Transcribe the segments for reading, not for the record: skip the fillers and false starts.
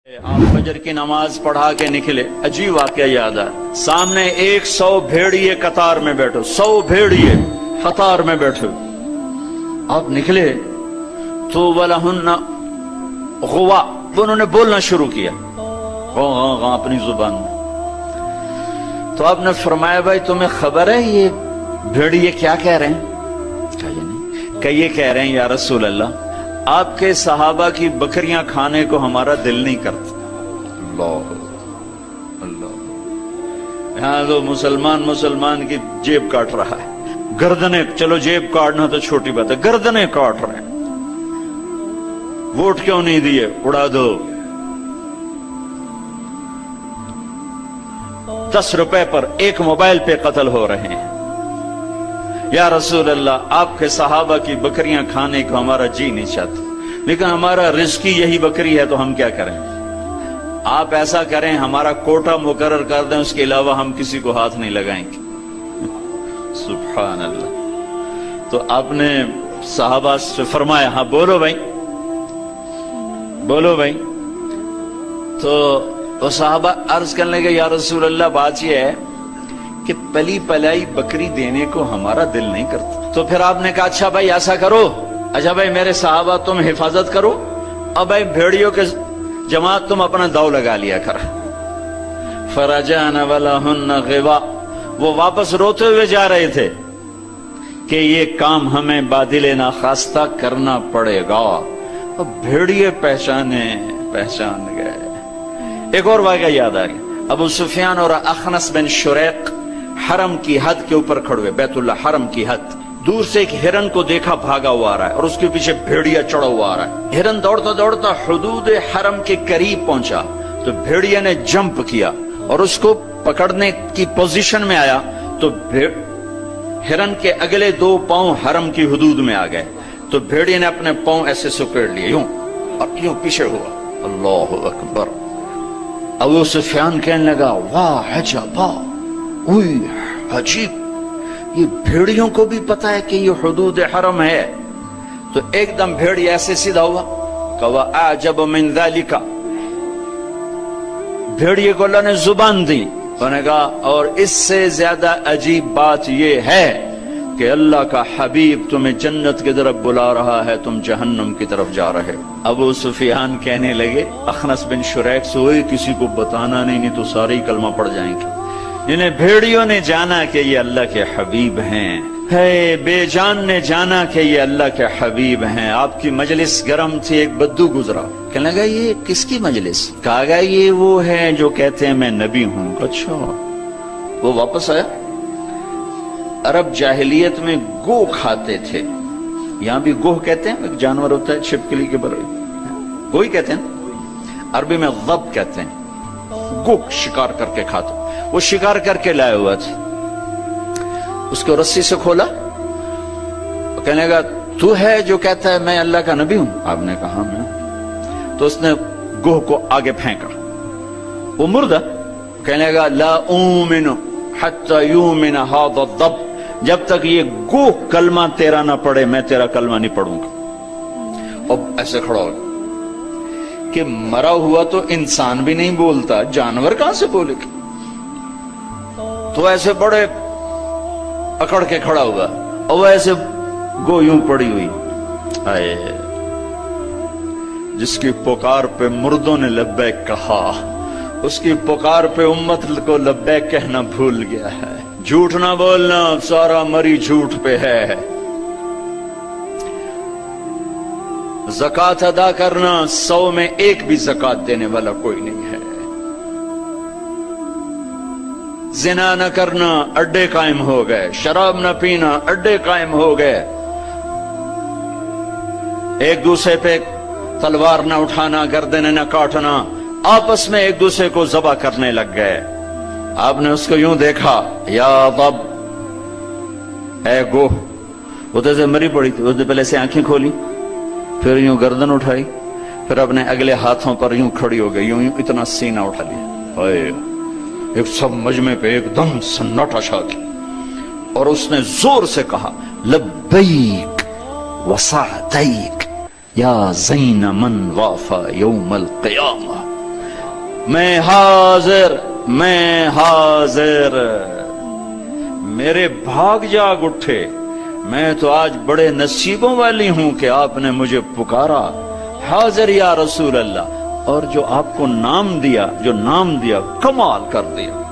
آپ فجر کی نماز پڑھا کے نکلے، عجیب واقعہ یاد آیا، سامنے 100 بھیڑیے قطار میں بیٹھو، 100 بھیڑیے قطار میں بیٹھو، آپ نکلے تو وَلَهُنَّ غُوَا، انہوں نے بولنا شروع کیا اپنی زبان میں، تو آپ نے فرمایا بھائی تمہیں خبر ہے یہ بھیڑیے کیا کہہ رہے ہیں؟ کہ یہ کہہ رہے ہیں یا رسول اللہ آپ کے صحابہ کی بکریاں کھانے کو ہمارا دل نہیں کرتا۔ اللہ اللہ، یہاں تو مسلمان کی جیب کاٹ رہا ہے، گردنیں، چلو جیب کاٹنا تو چھوٹی بات ہے، گردنیں کاٹ رہے ہیں، ووٹ کیوں نہیں دیے، اڑا دو، 10 روپے پر ایک موبائل پہ قتل ہو رہے ہیں۔ یا رسول اللہ آپ کے صحابہ کی بکریاں کھانے کو ہمارا جی نہیں چاہتا، لیکن ہمارا رزق یہی بکری ہے تو ہم کیا کریں؟ آپ ایسا کریں ہمارا کوٹا مقرر کر دیں، اس کے علاوہ ہم کسی کو ہاتھ نہیں لگائیں گے۔ سبحان اللہ۔ تو آپ نے صحابہ سے فرمایا ہاں بولو بھائی، بولو بھائی۔ تو وہ صحابہ عرض کرنے لگے یا رسول اللہ بات یہ ہے کہ پلی پلائی بکری دینے کو ہمارا دل نہیں کرتا۔ تو پھر آپ نے کہا اچھا بھائی ایسا کرو، اچھا بھائی میرے صحابہ تم حفاظت کرو، اب بھائی بھیڑیوں کے جماعت تم اپنا داؤ لگا لیا کر۔ فرجعنا ولہن غوا، وہ واپس روتے ہوئے جا رہے تھے کہ یہ کام ہمیں بادل ناخواستہ کرنا پڑے گا۔ اب بھیڑیے پہچان گئے۔ ایک اور واقعہ یاد آ گیا، ابو سفیان اور اخنس بن شریق حرم کی حد کے اوپر کھڑے ہوئے، بیت اللہ حرم کی حد، دور سے ایک ہرن کو دیکھا بھاگا ہوا آ رہا ہے اور اس کے پیچھے بھیڑیا چڑھا ہوا آ رہا ہے۔ ہرن دوڑتا دوڑتا حدود حرم کے قریب پہنچا تو بھیڑیا نے جمپ کیا اور اس کو پکڑنے کی پوزیشن میں آیا تو ہرن کے اگلے 2 پاؤں حرم کی حدود میں آ گئے، تو بھیڑیا نے اپنے پاؤں ایسے سکیڑ لیے یوں اور یوں پیچھے ہوا۔ اللہ اکبر۔ ابو سفیان کہنے لگا واہ عجبا، اوئی عجیب، یہ بھیڑیوں کو بھی پتا ہے کہ یہ حدود حرم ہے۔ تو ایک دم بھیڑی ایسے سیدھا ہوا کہ وَأَعْجَبُ مِنْ ذَلِكَ، بھیڑیے کو اللہ نے زبان دی، انہوں نے کہا اور اس سے زیادہ عجیب بات یہ ہے کہ اللہ کا حبیب تمہیں جنت کی طرف بلا رہا ہے، تم جہنم کی طرف جا رہے ہو۔ ابو سفیان کہنے لگے اخنس بن شریق سے ہوئے کسی کو بتانا نہیں تو سارے ہی کلمہ پڑ جائیں گے۔ انہیں بھیڑیوں نے جانا کہ یہ اللہ کے حبیب ہیں، ہے بے جان نے جانا کہ یہ اللہ کے حبیب ہیں۔ آپ کی مجلس گرم تھی، ایک بدو گزرا، کہنے لگا یہ کس کی مجلس؟ کہا گیا یہ وہ ہے جو کہتے ہیں میں نبی ہوں۔ اچھا۔ وہ واپس آیا۔ عرب جاہلیت میں گو کھاتے تھے، یہاں بھی گوہ کہتے ہیں، ایک جانور ہوتا ہے چھپکلی کے برابر، گوہی کہتے ہیں، عربی میں ضب کہتے ہیں، گو شکار کر کے کھاتے، وہ شکار کر کے لائے ہوا تھا، اس کو رسی سے کھولا، کہنے لگا تو ہے جو کہتا ہے میں اللہ کا نبی ہوں؟ آپ نے کہا میں۔ تو اس نے گوہ کو آگے پھینکا، وہ مردہ، کہنے لگا لا اومن حتی یومن ھذا الضب، جب تک یہ گوہ کلمہ تیرا نہ پڑھے میں تیرا کلمہ نہیں پڑھوں گا۔ اب ایسے کھڑا ہو کہ مرا ہوا تو انسان بھی نہیں بولتا، جانور کہاں سے بولے گا؟ تو ایسے بڑے اکڑ کے کھڑا ہوا اور ایسے گو یوں پڑی ہوئی، آئے جس کی پکار پہ مردوں نے لبیک کہا، اس کی پکار پہ امت کو لبیک کہنا بھول گیا ہے۔ جھوٹ نہ بولنا، سارا مری جھوٹ پہ ہے۔ زکوٰۃ ادا کرنا، 100 میں 1 بھی زکوٰۃ دینے والا کوئی نہیں ہے۔ زنا نہ کرنا، اڈے قائم ہو گئے، شراب نہ پینا، اڈے قائم ہو گئے، ایک دوسرے پہ تلوار نہ اٹھانا، گردنیں نہ کاٹنا، آپس میں ایک دوسرے کو ذبح کرنے لگ گئے۔ آپ نے اس کو یوں دیکھا یا ضب، اے گوہ، وہ تو مری پڑی تھی، اس نے پہلے سے آنکھیں کھولی، پھر یوں گردن اٹھائی، پھر اپنے اگلے ہاتھوں پر یوں کھڑی ہو گئی، یوں اتنا سینہ اٹھا لیا، ایک سب مجمع پہ ایک دم سناٹا چھا گیا، اور اس نے زور سے کہا لبیک وسعدیک یا زین من وافا یوم القیامہ، میں حاضر، میں حاضر، میرے بھاگ جاگ اٹھے، میں تو آج بڑے نصیبوں والی ہوں کہ آپ نے مجھے پکارا، حاضر یا رسول اللہ۔ اور جو آپ کو نام دیا، جو نام دیا کمال کر دیا،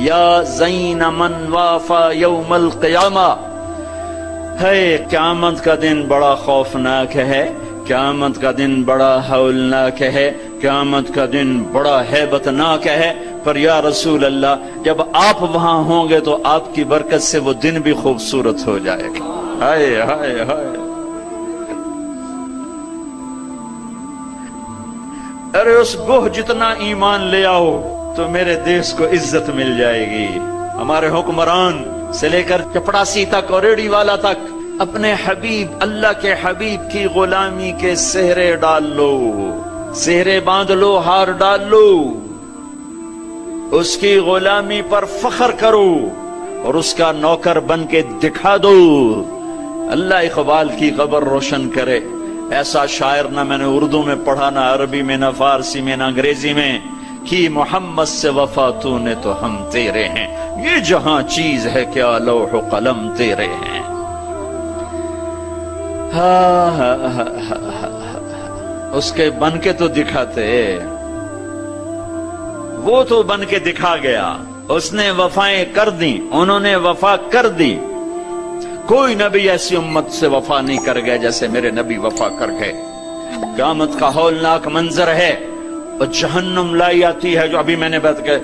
یا زین من وافا یوم القیامہ۔ ہے قیامت کا دن بڑا خوفناک ہے، قیامت کا دن بڑا ہولناک ہے، قیامت کا دن بڑا ہیبتناک ہے، پر یا رسول اللہ جب آپ وہاں ہوں گے تو آپ کی برکت سے وہ دن بھی خوبصورت ہو جائے گا۔ ہائے ہائے ہائے، ارے اس گوہ جتنا ایمان لے آؤ تو میرے دیس کو عزت مل جائے گی۔ ہمارے حکمران سے لے کر چپڑاسی تک اور ریڑھی والا تک اپنے حبیب، اللہ کے حبیب کی غلامی کے سہرے ڈال لو، سہرے باندھ لو، ہار ڈال لو، اس کی غلامی پر فخر کرو اور اس کا نوکر بن کے دکھا دو۔ اللہ اقبال کی قبر روشن کرے۔ ایسا شاعر نہ میں نے اردو میں پڑھا، نہ عربی میں، نہ فارسی میں، نہ انگریزی میں، کہ محمد سے وفا تو نے تو ہم تیرے ہیں، یہ جہاں چیز ہے کیا لوح و قلم تیرے ہیں۔ اس کے بن کے تو دکھاتے، وہ تو بن کے دکھا گیا، اس نے وفائیں کر دی، انہوں نے وفا کر دی۔ کوئی نبی ایسی امت سے وفا نہیں کر گیا جیسے میرے نبی وفا کر گئے۔ قیامت کا ہولناک منظر ہے، اور جہنم لائی آتی ہے، جو ابھی میں نے بات کہ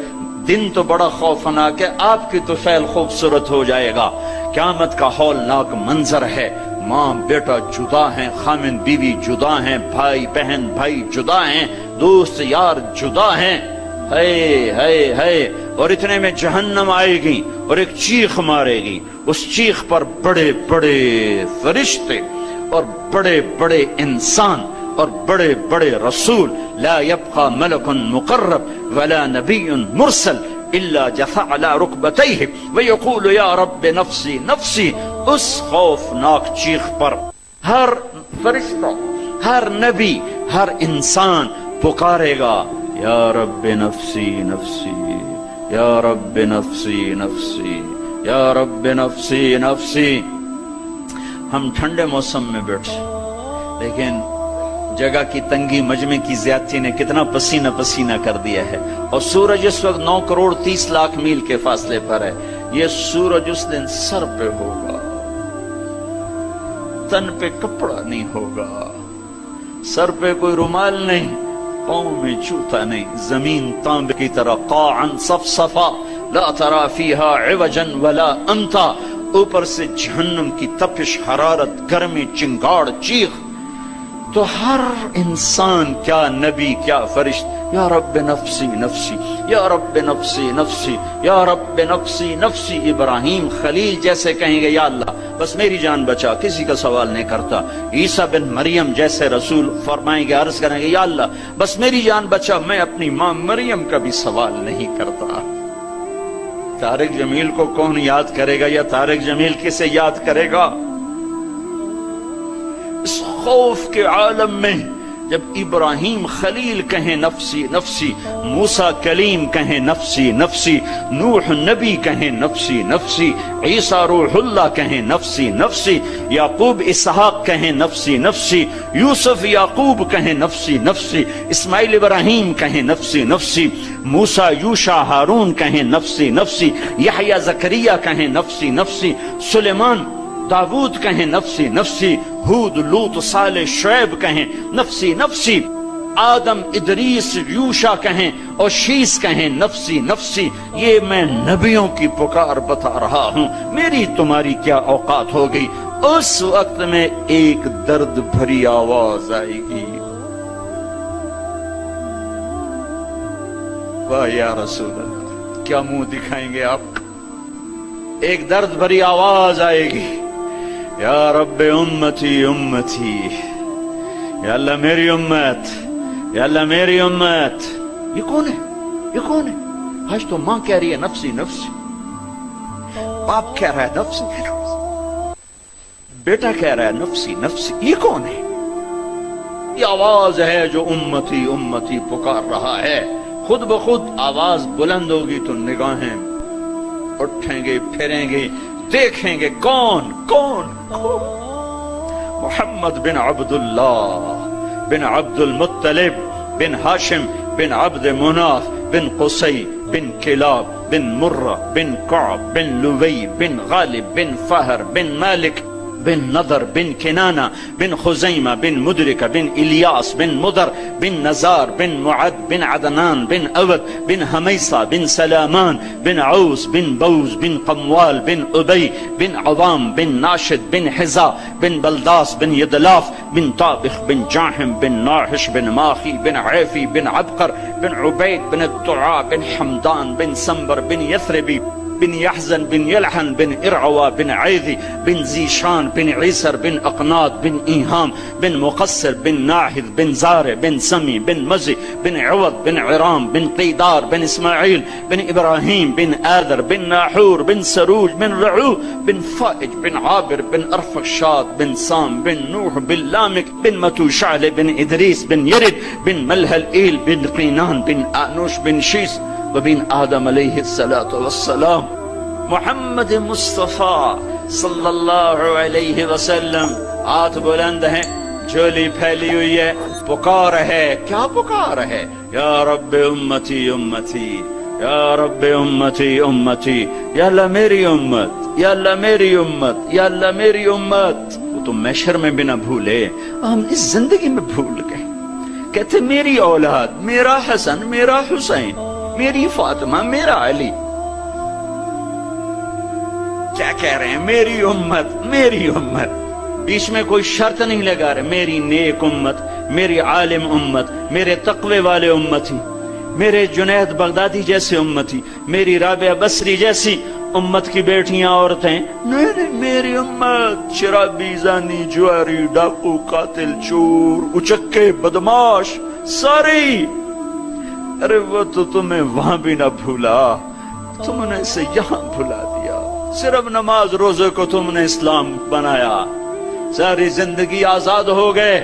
دن تو بڑا خوفناک ہے، آپ کی تو فعل خوبصورت ہو جائے گا۔ قیامت کا ہولناک منظر ہے، ماں بیٹا جدا ہیں، خامن بیوی جدا ہیں، بھائی بہن بھائی جدا ہیں، دوست یار جدا ہیں، ہے اور اتنے میں جہنم آئے گی اور ایک چیخ مارے گی، اس چیخ پر بڑے بڑے فرشتے اور بڑے بڑے انسان اور بڑے بڑے رسول، لا يبقى ملک مقرب ولا نبی مرسل الا جثى على ركبتيه ويقول یا رب نفسی نفسی۔ اس خوفناک چیخ پر ہر فرشتہ، ہر نبی، ہر انسان پکارے گا، یا رب نفسی نفسی، یا رب نفسی نفسی، یا رب نفسی نفسی۔ ہم ٹھنڈے موسم میں بیٹھے، لیکن جگہ کی تنگی، مجمع کی زیادتی نے کتنا پسینہ پسینہ کر دیا ہے، اور سورج اس وقت 9 کروڑ 30 لاکھ میل کے فاصلے پر ہے۔ یہ سورج اس دن سر پہ ہوگا، تن پہ کپڑا نہیں ہوگا، سر پہ کوئی رومال نہیں، پاؤں میں جوتا نہیں، زمین تانبے کی طرح قاعا صفصفا لا ترى فيها عوجا ولا امتا۔ اوپر سے جہنم کی تپش، حرارت، گرمی، چنگاڑ، چیخ، تو ہر انسان، کیا نبی کیا فرشت، یا رب نفسی نفسی، یا رب نفسی نفسی، یا رب نفسی نفسی۔ ابراہیم خلیل جیسے کہیں گے یا اللہ بس میری جان بچا، کسی کا سوال نہیں کرتا۔ عیسیٰ بن مریم جیسے رسول فرمائیں گے، عرض کریں گے یا اللہ بس میری جان بچا، میں اپنی ماں مریم کا بھی سوال نہیں کرتا۔ طارق جمیل کو کون یاد کرے گا، یا طارق جمیل کسے یاد کرے گا؟ اس خوف کے عالم میں جب ابراہیم خلیل کہیں نفسی نفسی، موسیٰ کلیم کہیں نفسی نفسی، نوح نبی کہیں نفسی نفسی، عیسیٰ روح اللہ کہیں نفسی نفسی، یعقوب اسحاق کہیں نفسی نفسی، یوسف یعقوب کہیں نفسی نفسی، اسماعیل ابراہیم کہیں نفسی نفسی، موسیٰ یوشع ہارون کہیں نفسی نفسی، یحییٰ زکریا کہیں نفسی نفسی، سلیمان داود کہیں نفسی نفسی، ہود لوط صالح شعیب کہیں نفسی نفسی، آدم ادریس یوشع کہیں اور شیس کہیں نفسی نفسی۔ یہ میں نبیوں کی پکار بتا رہا ہوں، میری تمہاری کیا اوقات ہو گئی۔ اس وقت میں ایک درد بھری آواز آئے گی، واہ یا رسول اللہ، کیا منہ دکھائیں گے آپ کا؟ ایک درد بھری آواز آئے گی، یا رب امتی امتی، یا اللہ میری امت، یا اللہ میری امت۔ یہ کون ہے؟ یہ کون ہے؟ آج تو ماں کہہ رہی ہے نفسی نفسی، باپ کہہ رہا ہے نفسی نفسی، بیٹا کہہ رہا ہے نفسی نفسی، یہ کون ہے؟ یہ آواز ہے جو امتی امتی پکار رہا ہے۔ خود بخود آواز بلند ہوگی تو نگاہیں اٹھیں گے، پھریں گے، دیکھیں گے کون کون کون؟ محمد بن عبداللہ بن عبد المطلب بن ہاشم بن عبد مناف بن قصی بن کلاب بن مرہ بن کعب بن لوی بن غالب بن فہر بن مالک بن نضر بن کنانہ بن خزیمہ بن مدرکہ بن الیاس بن مدر بن نزار بن معد بن عدنان بن اود بن حمیصہ بن سلامان بن عوس بن بوز بن قموال بن ابی بن عوام بن ناشد بن حزا بن بلداس بن یدلاف بن طابخ بن جاحم بن ناحش بن ماخی بن عیفی بن عبقر بن عبید بن الدعاء بن حمدان بن سنبر بن یثربی بن يحزن بن يلحن بن إرعوى بن عيذي بن زيشان بن عيسر بن أقناط بن إيهام بن مقصر بن ناحذ بن زارع بن سمي بن مزي بن عوض بن عرام بن قيدار بن إسماعيل بن إبراهيم بن آذر بن ناحور بن سروج بن رعو بن فائج بن عابر بن أرفخشاد بن سام بن نوح بن لامك بن متوشعل بن إدريس بن يرد بن ملهلئيل بن قينان بن آنوش بن شيس وبن آدم علیہ الصلاۃ والسلام۔ محمد مصطفیٰ صلی اللہ علیہ وسلم ہاتھ بلند ہیں، جھولی پھیلی ہوئی ہے، پکار ہے، کیا پکار ہے؟ یا رب امتی امتی، یا رب امتی امتی، یا اللہ میری امت، یا اللہ میری امت، یا اللہ میری امت۔ وہ تو محشر میں بھی نہ بھولے، ہم اس زندگی میں بھول گئے۔ کہتے میری اولاد، میرا حسن، میرا حسین، میری فاطمہ، میرا علی۔ کیا کہہ رہے ہیں؟ میری امت، میری امت۔ بیچ میں کوئی شرط نہیں لگا رہے، میری نیک امت، میری عالم امت، میرے تقوی والے امتی، میرے جنید بغدادی جیسے امتی، میری رابعہ بصری جیسی امت کی بیٹیاں عورتیں، نہیں نہیں، میری امت، شرابی، زانی، جواری، ڈاکو، قاتل، چور، اچکے، بدماش، ساری۔ ارے وہ تو تمہیں وہاں بھی نہ بھولا، تم نے اسے یہاں بھلا دیا۔ صرف نماز روزے کو تم نے اسلام بنایا، ساری زندگی آزاد ہو گئے۔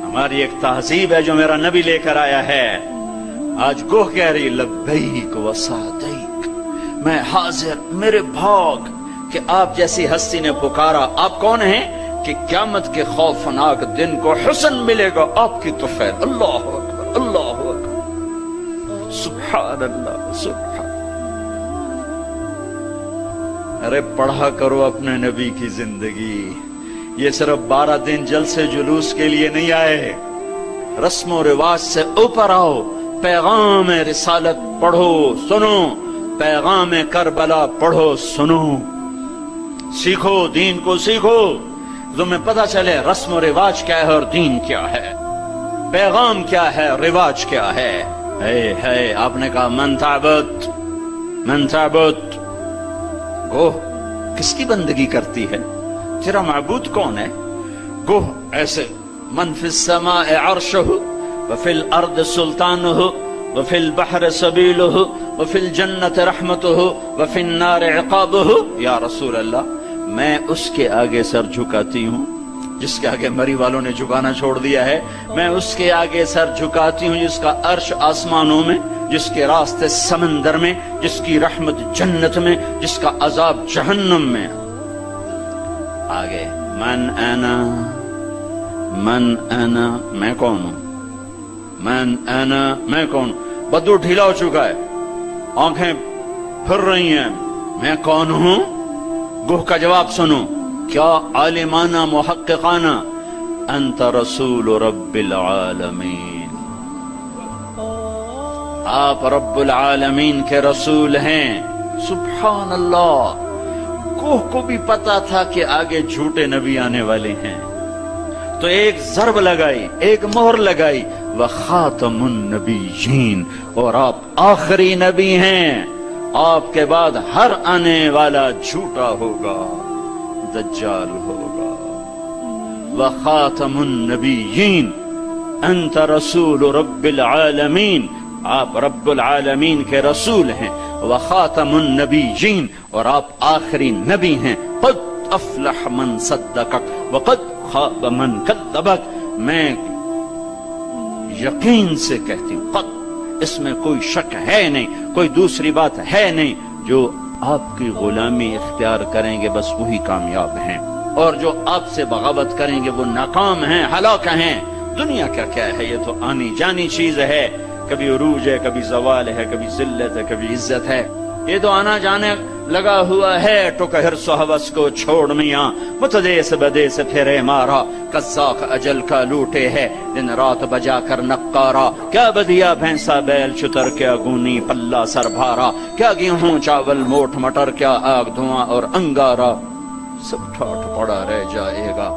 ہماری ایک تہذیب ہے جو میرا نبی لے کر آیا ہے، آج گوہ کہہ رہی لبیک و سعدیک، میں حاضر، میرے بھاگ کہ آپ جیسی ہستی نے پکارا۔ آپ کون ہیں؟ کہ قیامت کے خوفناک دن کو حسن ملے گا آپ کی طفیل۔ اللہ اکبر، اللہ اکبر، سبحان اللہ، سبحان۔ ارے پڑھا کرو اپنے نبی کی زندگی، یہ صرف 12 دن جلسے جلوس کے لیے نہیں آئے، رسم و رواج سے اوپر آؤ، پیغام رسالت پڑھو سنو، پیغام کربلا پڑھو سنو، سیکھو، دین کو سیکھو، تمہیں پتہ چلے رسم و رواج کیا ہے اور دین کیا ہے، پیغام کیا ہے، رواج کیا ہے۔ ہے آپ نے کہا من تعبد، من تعبد، گوہ کس کی بندگی کرتی ہے؟ تیرا معبود کون ہے؟ گوہ ایسے من فی السماء عرشہ وفی الارض سلطانہ وفی البحر سبیلہ وفی الجنت رحمتہ وفی النار عقابہ۔ یا رسول اللہ، میں اس کے آگے سر جھکاتی ہوں جس کے آگے مری والوں نے جھکانا چھوڑ دیا ہے، میں اس کے آگے سر جھکاتی ہوں جس کا عرش آسمانوں میں، جس کے راستے سمندر میں، جس کی رحمت جنت میں، جس کا عذاب جہنم میں۔ آگے من انا، من انا، میں کون ہوں؟ من انا، میں کون؟ بدو ڈھیلا ہو چکا ہے، آنکھیں پھر رہی ہیں، میں کون ہوں؟ گوہ کا جواب سنو، کیا عالمانہ محققانہ، انت رسول رب العالمین، آپ رب العالمین کے رسول ہیں۔ سبحان اللہ، کوہ کو بھی پتا تھا کہ آگے جھوٹے نبی آنے والے ہیں، تو ایک ضرب لگائی، ایک مہر لگائی، وخاتم النبیین، اور آپ آخری نبی ہیں، آپ کے بعد ہر آنے والا جھوٹا ہوگا، دجال ہوگا۔ وخاتم النبیین، انت رسول رب العالمین، آپ رب العالمین کے رسول ہیں، وخاتم النبیین، اور آپ آخری نبی ہیں۔ قد افلح من صدقک وقد خاب من کذبک، میں یقین سے کہتی ہوں، قد اس میں کوئی شک ہے نہیں، کوئی دوسری بات ہے نہیں، جو آپ کی غلامی اختیار کریں گے بس وہی کامیاب ہیں، اور جو آپ سے بغاوت کریں گے وہ ناکام ہیں، ہلاک ہیں۔ دنیا کا کیا ہے، یہ تو آنی جانی چیز ہے، کبھی عروج ہے، کبھی زوال ہے، کبھی ذلت ہے، کبھی عزت ہے، یہ تو آنا جانے لگا ہوا ہے۔ ٹک حرص و حوث کو چھوڑ میاں، متدیس بدیس پھرے مارا، قزاق اجل کا لوٹے ہے، دن رات بجا کر نقارا، کیا بدیا بھینسا بیل شتر، کیا گونی پلہ سر بھارا، کیا گیہوں چاول موٹ مٹر، کیا آگ دھواں اور انگارا، سب ٹھاٹ پڑا رہ جائے گا،